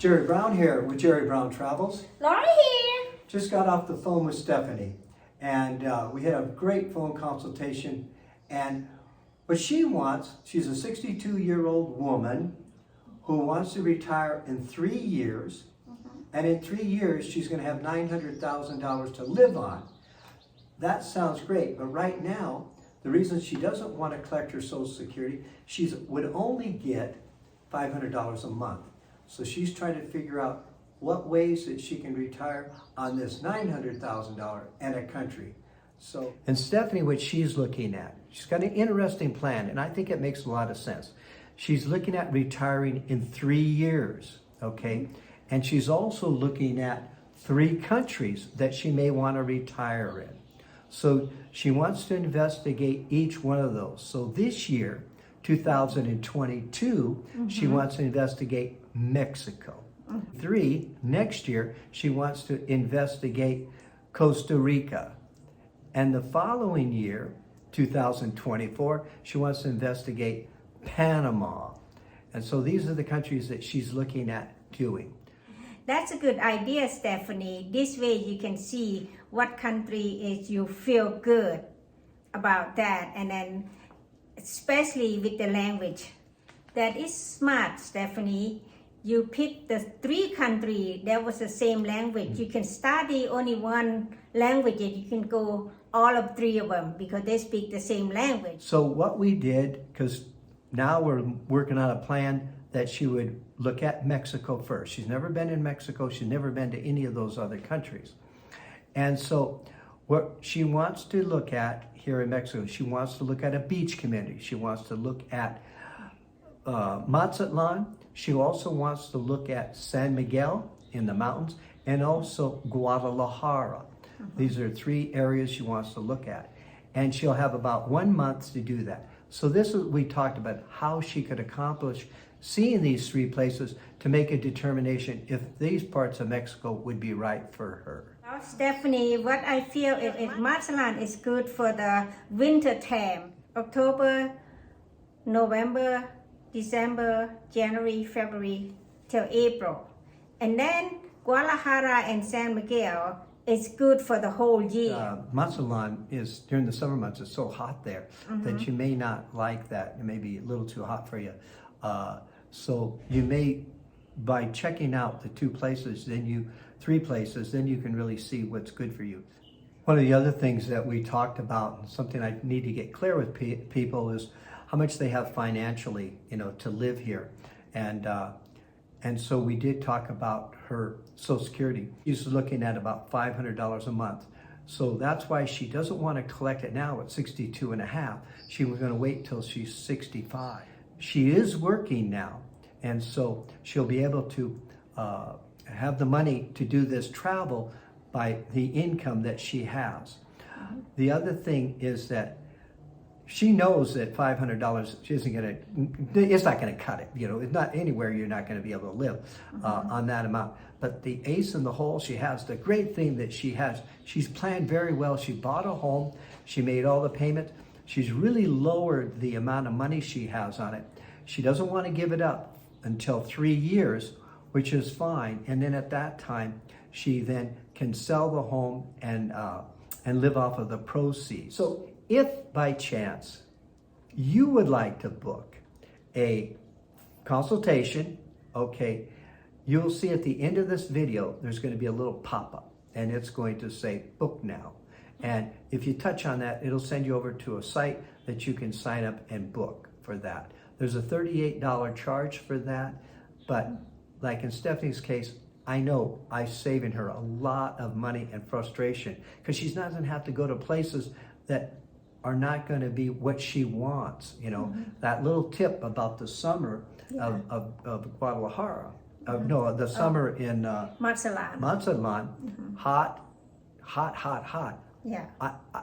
Jerry Brown here with Jerry Brown Travels. Laura here. Just got off the phone with Stephanie, and we had a great phone consultation. And what she wants, she's a 62-year-old woman who wants to retire in 3 years. And in 3 years, she's going to have $900,000 to live on. That sounds great, but right now, the reason she doesn't want to collect her Social Security, she would only get $500 a month. So she's trying to figure out what ways that she can retire on this $900,000 and a country. So, and Stephanie, what she's looking at, she's got an interesting plan, and I think it makes a lot of sense. She's looking at retiring in 3 years, okay? And she's also looking at 3 countries that she may want to retire in. So she wants to investigate each one of those. So this year, 2022, she wants to investigate Mexico. 3, next year, she wants to investigate Costa Rica. And the following year, 2024, she wants to investigate Panama. And so these are the countries that she's looking at doing. That's a good idea, Stephanie. This way you can see what country is you feel good about that, and then especially with the language. That is smart, Stephanie. You pick the 3 countries that was the same language. You can study only one language and you can go all of 3 of them because they speak the same language. So what we did, because now we're working on a plan that she would look at Mexico first. She's never been in Mexico. She's never been to any of those other countries. And so what she wants to look at here in Mexico, she wants to look at a beach community. She wants to look at Mazatlan. She also wants to look at San Miguel in the mountains and also Guadalajara. These are 3 areas she wants to look at. And she'll have about 1 month to do that. So this is, we talked about how she could accomplish seeing these 3 places to make a determination if these parts of Mexico would be right for her. Now, Stephanie, what I feel is Mazatlan is good for the winter time. October, November, December, January, February till April. And then Guadalajara and San Miguel is good for the whole year. Mazatlan is, during the summer months, it's so hot there that you may not like that. It may be a little too hot for you. So you may, by checking out the 2 places, then 3 places, then you can really see what's good for you. One of the other things that we talked about, and something I need to get clear with people, is how much they have financially, to live here. And so we did talk about her Social Security. She's looking at about $500 a month. So that's why she doesn't want to collect it now at 62 and a half. She was going to wait till she's 65. She is working now, and so she'll be able to have the money to do this travel by the income that she has. The other thing is that she knows that $500 it's not going to cut it. It's not anywhere you're not going to be able to live on that amount. But the ace in the hole she has, the great thing that she has, she's planned very well. She bought a home. She made all the payments. She's really lowered the amount of money she has on it. She doesn't want to give it up until 3 years, which is fine. And then at that time, she then can sell the home and live off of the proceeds. So if by chance you would like to book a consultation, okay, you'll see at the end of this video, there's going to be a little pop-up and it's going to say book now. And if you touch on that, it'll send you over to a site that you can sign up and book for that. There's a $38 charge for that, but like in Stephanie's case, I know I'm saving her a lot of money and frustration because she's not going to have to go to places that are not going to be what she wants. That little tip about the summer of Guadalajara, the summer in Mazatlan, hot. Yeah.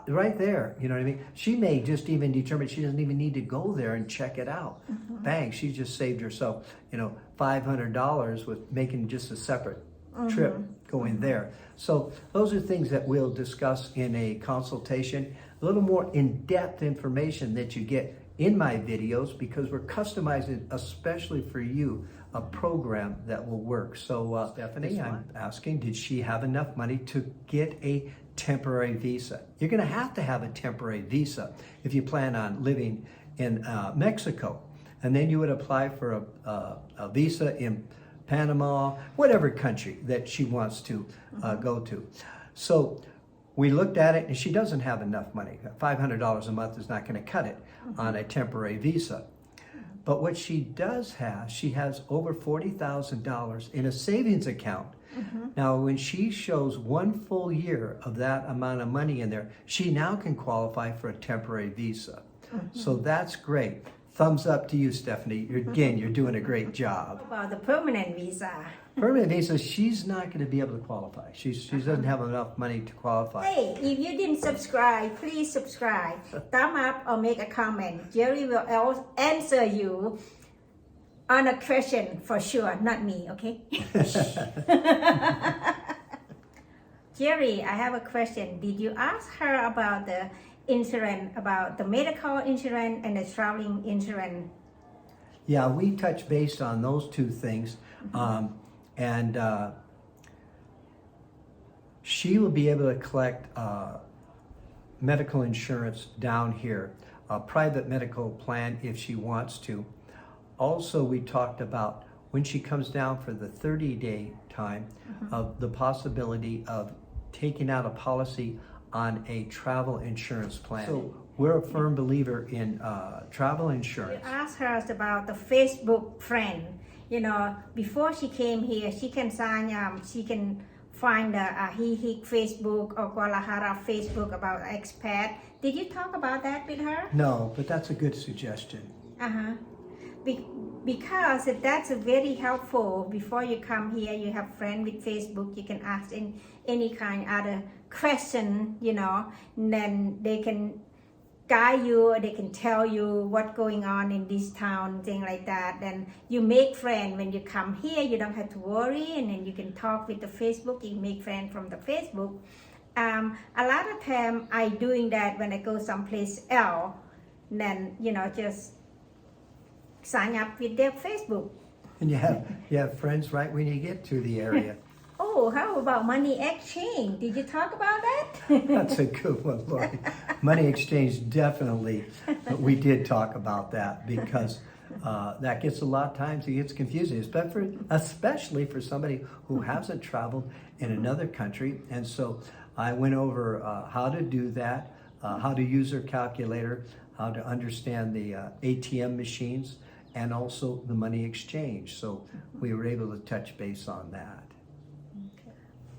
Right there, you know what I mean? She may just even determine she doesn't even need to go there and check it out. Bang, she just saved herself, $500 with making just a separate trip going there. So those are things that we'll discuss in a consultation. A little more in-depth information that you get in my videos because we're customizing especially for you a program that will work. So Stephanie, I'm asking, did she have enough money to get a temporary visa? You're going to have a temporary visa if you plan on living in Mexico. And then you would apply for a visa in Panama, whatever country that she wants to go to. So we looked at it and she doesn't have enough money. $500 a month is not going to cut it on a temporary visa. But what she does have, she has over $40,000 in a savings account. Now, when she shows 1 full year of that amount of money in there, she now can qualify for a temporary visa. So that's great. Thumbs up to you, Stephanie. Again, you're doing a great job. About the permanent visa. Permanent visa, she's not going to be able to qualify. She doesn't have enough money to qualify. Hey, if you didn't subscribe, please subscribe. Thumb up or make a comment. Jerry will answer you on a question for sure, not me, okay? Jerry, I have a question. Did you ask her about the insurance, about the medical insurance and the traveling insurance? Yeah, we touched base on those two things. And she will be able to collect medical insurance down here, a private medical plan if she wants to. Also, we talked about when she comes down for the 30-day time of the possibility of taking out a policy on a travel insurance plan. So we're a firm believer in travel insurance. You asked her about the Facebook friend. You know, before she came here, she can sign up, she can find the Ajijic Facebook or Guadalajara Facebook about expat. Did you talk about that with her? No, but that's a good suggestion. Because that's very helpful. Before you come here, you have friends with Facebook, you can ask in any kind of other question, you know, and then they can guide you, or they can tell you what's going on in this town, thing like that. Then you make friends when you come here. You don't have to worry, and then you can talk with the Facebook. You make friends from the Facebook. A lot of time I doing that when I go someplace else. Then you know, just sign up with their Facebook. And you have friends right when you get to the area. Oh, how about money exchange? Did you talk about that? That's a good one, Lori. Money exchange, definitely. We did talk about that because that gets a lot of times, it gets confusing, especially for somebody who hasn't traveled in another country. And so I went over how to do that, how to use her calculator, how to understand the ATM machines, and also the money exchange. So we were able to touch base on that.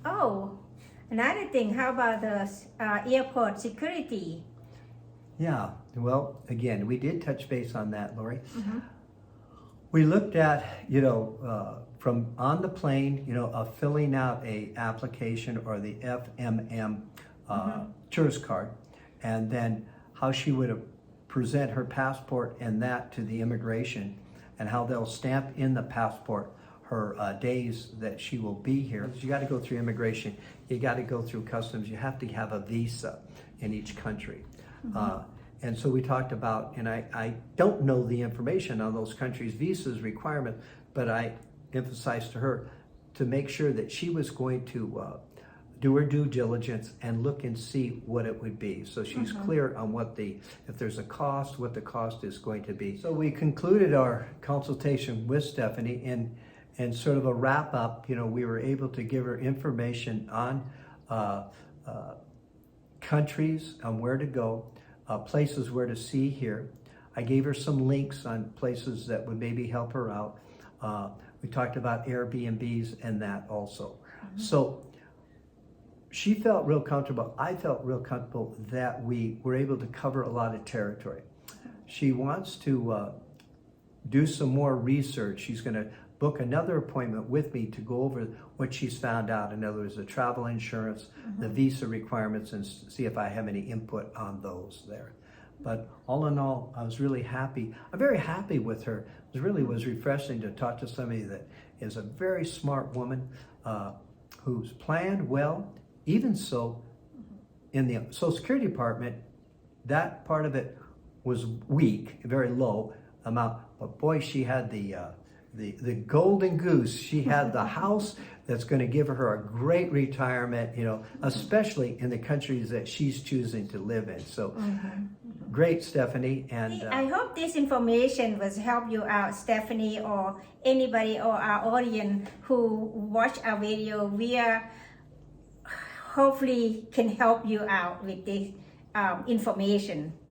Oh, another thing, how about the airport security? Yeah, well, again, we did touch base on that, Lori. We looked at, you know, from on the plane, you know, of filling out a application or the FMM tourist card, and then how she would present her passport and that to the immigration, and how they'll stamp in the passport her days that she will be here. You got to go through immigration, you got to go through customs, you have to have a visa in each country. And so we talked about, and I don't know the information on those countries' visas requirement, but I emphasized to her to make sure that she was going to do her due diligence and look and see what it would be. So she's clear on if there's a cost, what the cost is going to be. So we concluded our consultation with Stephanie, and sort of a wrap up, you know, we were able to give her information on countries, on where to go, places where to see here. I gave her some links on places that would maybe help her out. We talked about Airbnbs and that also. So she felt real comfortable. I felt real comfortable that we were able to cover a lot of territory. She wants to do some more research. She's going to book another appointment with me to go over what she's found out. In other words, the travel insurance, the visa requirements, and see if I have any input on those there. But all in all, I was really happy. I'm very happy with her. It really was refreshing to talk to somebody that is a very smart woman who's planned well. Even so, in the Social Security Department, that part of it was weak, very low amount. But boy, she had the golden goose. She had the house that's going to give her a great retirement, you know, especially in the countries that she's choosing to live in. So great, Stephanie. And I hope this information was help you out, Stephanie, or anybody or our audience who watch our video. We are hopefully can help you out with this information.